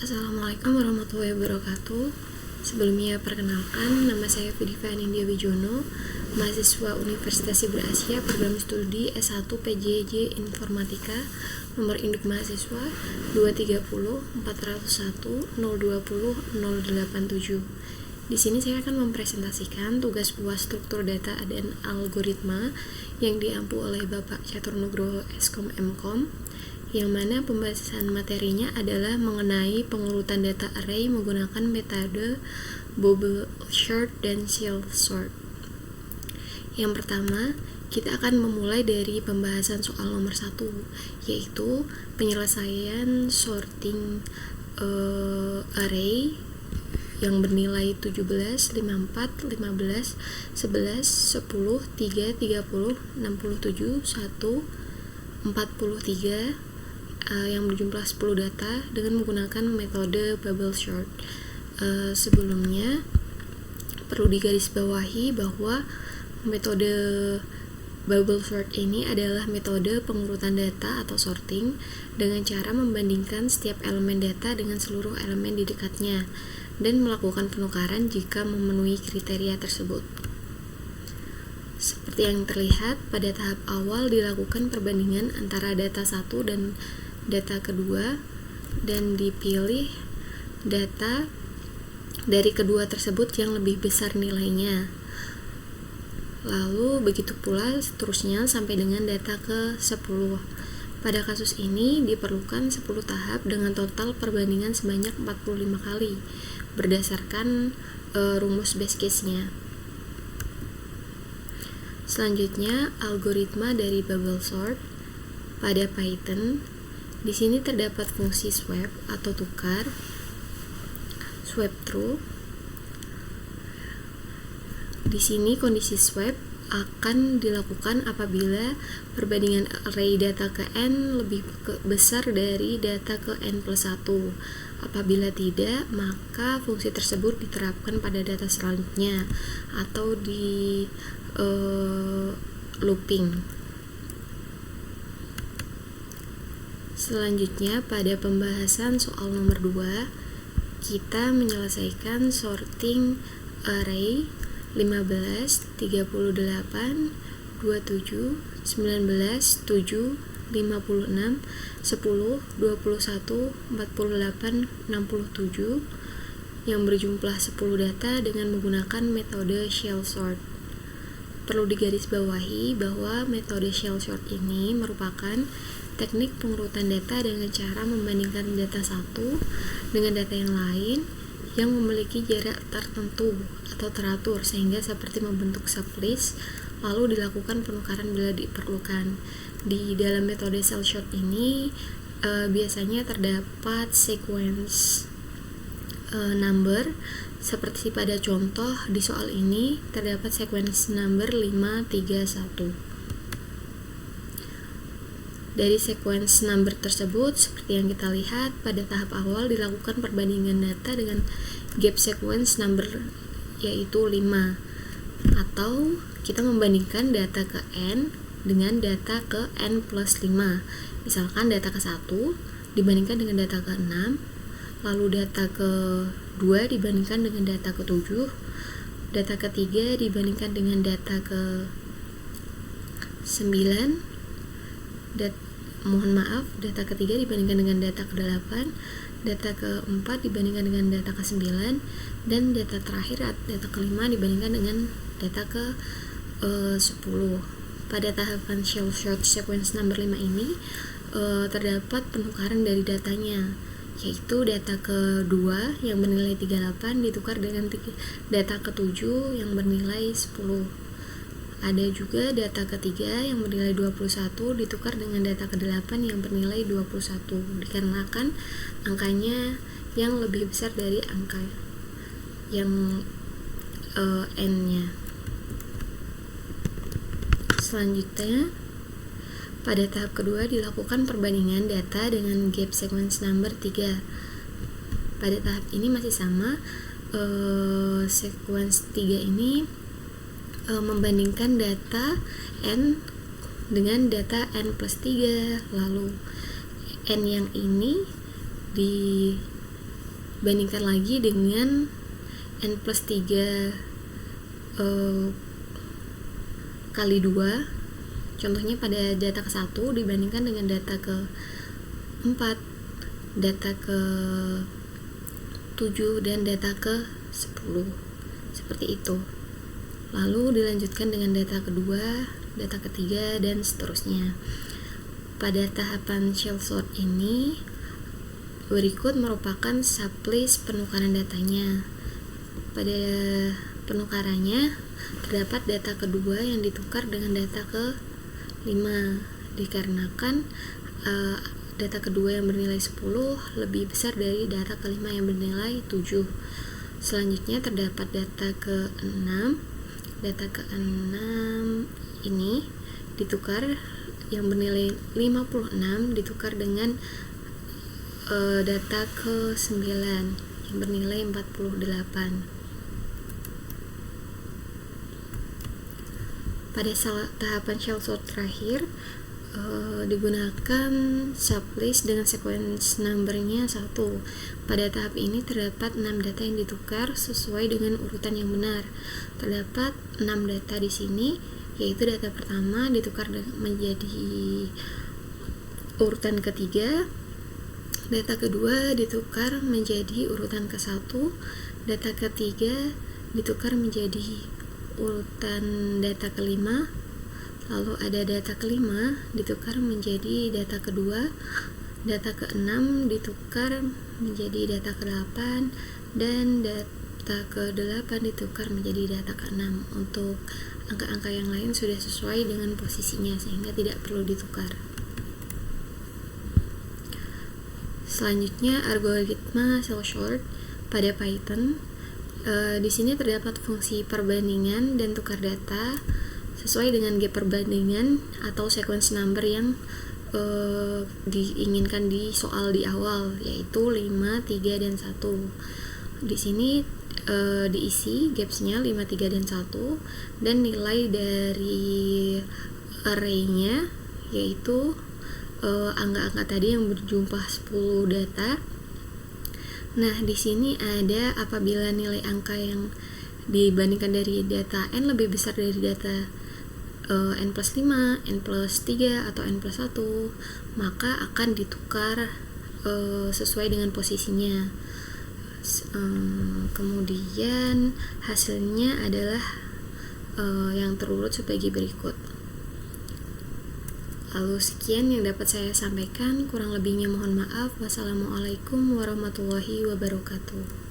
Assalamualaikum warahmatullahi wabarakatuh. Sebelumnya perkenalkan, nama saya Fidiva Anindya Wijono, mahasiswa Universitas Siber Asia, program studi S1 PJJ Informatika, nomor induk mahasiswa 230 401 020 087. Di sini saya akan mempresentasikan tugas UAS struktur data dan algoritma yang diampu oleh Bapak Catur Nugroho Eskom Mkom, yang mana pembahasan materinya adalah mengenai pengurutan data array menggunakan metode bubble sort dan shell sort. Yang pertama, kita akan memulai dari pembahasan soal nomor 1, yaitu penyelesaian sorting array yang bernilai 17, 54, 15, 11, 10, 3, 30, 67, 1, 43 yang berjumlah 10 data dengan menggunakan metode bubble sort. Sebelumnya perlu digarisbawahi bahwa metode bubble sort ini adalah metode pengurutan data atau sorting dengan cara membandingkan setiap elemen data dengan seluruh elemen di dekatnya dan melakukan penukaran jika memenuhi kriteria tersebut. Seperti yang terlihat, pada tahap awal dilakukan perbandingan antara data 1 dan data kedua dan dipilih data dari kedua tersebut yang lebih besar nilainya. Lalu begitu pula seterusnya sampai dengan data ke-10. Pada kasus ini diperlukan 10 tahap dengan total perbandingan sebanyak 45 kali berdasarkan rumus base case-nya. Selanjutnya, algoritma dari bubble sort pada Python. Di sini terdapat fungsi swap atau tukar, swap through. Di sini kondisi swap akan dilakukan apabila perbandingan array data ke n lebih besar dari data ke n plus 1. Apabila tidak, maka fungsi tersebut diterapkan pada data selanjutnya atau di looping. Selanjutnya, pada pembahasan soal nomor 2, kita menyelesaikan sorting array 15, 38, 27, 19, 7, 56, 10, 21, 48, 67 yang berjumlah 10 data dengan menggunakan metode shell sort. Perlu digarisbawahi bahwa metode shell sort ini merupakan teknik pengurutan data dengan cara membandingkan data satu dengan data yang lain yang memiliki jarak tertentu atau teratur sehingga seperti membentuk sublist, lalu dilakukan penukaran bila diperlukan. Di dalam metode shell sort ini biasanya terdapat sequence number, seperti pada contoh di soal ini terdapat sequence number 531. Dari sequence number tersebut, seperti yang kita lihat, pada tahap awal dilakukan perbandingan data dengan gap sequence number yaitu 5, atau kita membandingkan data ke n dengan data ke n plus 5. Misalkan data ke 1 dibandingkan dengan data ke 6, lalu data ke 2 dibandingkan dengan data ke 7, data ke 3 dibandingkan dengan data ke 9, data ketiga dibandingkan dengan data ke-8, data ke-4 dibandingkan dengan data ke-9, dan data terakhir, data ke-5 dibandingkan dengan data ke-10. Pada tahapan shell sort sequence number 5 ini terdapat penukaran dari datanya, yaitu data ke-2 yang bernilai 38 ditukar dengan data ke-7 yang bernilai 10. Ada juga data ketiga yang bernilai 21 ditukar dengan data ke-8 yang bernilai 21 dikarenakan angkanya yang lebih besar dari angka yang n-nya. Selanjutnya, pada tahap kedua dilakukan perbandingan data dengan gap sequence number 3. Pada tahap ini masih sama, sequence 3 ini membandingkan data n dengan data n plus 3, lalu n yang ini bandingkan lagi dengan n plus 3 kali 2. Contohnya pada data ke-1 dibandingkan dengan data ke-4, data ke-7, dan data ke-10. Seperti itu. Lalu dilanjutkan dengan data kedua, data ketiga, dan seterusnya. Pada tahapan shell sort ini, berikut merupakan sublist penukaran datanya. Pada penukarannya, terdapat data kedua yang ditukar dengan data ke-5, dikarenakan data kedua yang bernilai 10 lebih besar dari data ke-5 yang bernilai 7. Selanjutnya terdapat data ke-6. Data ke-6 ini ditukar, yang bernilai 56 ditukar dengan data ke-9 yang bernilai 48. Pada tahapan shell sort terakhir, digunakan sublist dengan sequence numbernya 1. Pada tahap ini terdapat 6 data yang ditukar sesuai dengan urutan yang benar. Terdapat 6 data di sini, yaitu data pertama ditukar menjadi urutan ketiga, data kedua ditukar menjadi urutan ke-1, data ketiga ditukar menjadi urutan data ke-5, lalu ada data ke-5 ditukar menjadi data kedua, data ke-6 ditukar menjadi data ke-8, dan data ke-8 ditukar menjadi data ke-6. Untuk angka-angka yang lain sudah sesuai dengan posisinya sehingga tidak perlu ditukar. Selanjutnya, algoritma shell sort pada Python. Di sini terdapat fungsi perbandingan dan tukar data sesuai dengan gap perbandingan atau sequence number yang diinginkan di soal di awal, yaitu 5, 3, dan 1. Di sini diisi gapsnya 5, 3, dan 1, dan nilai dari array-nya yaitu angka-angka tadi yang berjumlah 10 data. Nah, di sini ada apabila nilai angka yang dibandingkan dari data n lebih besar dari data n plus 5, n plus 3, atau n plus 1, maka akan ditukar sesuai dengan posisinya. Kemudian hasilnya adalah yang terurut sebagai berikut. Lalu sekian yang dapat saya sampaikan, kurang lebihnya mohon maaf. Wassalamualaikum warahmatullahi wabarakatuh.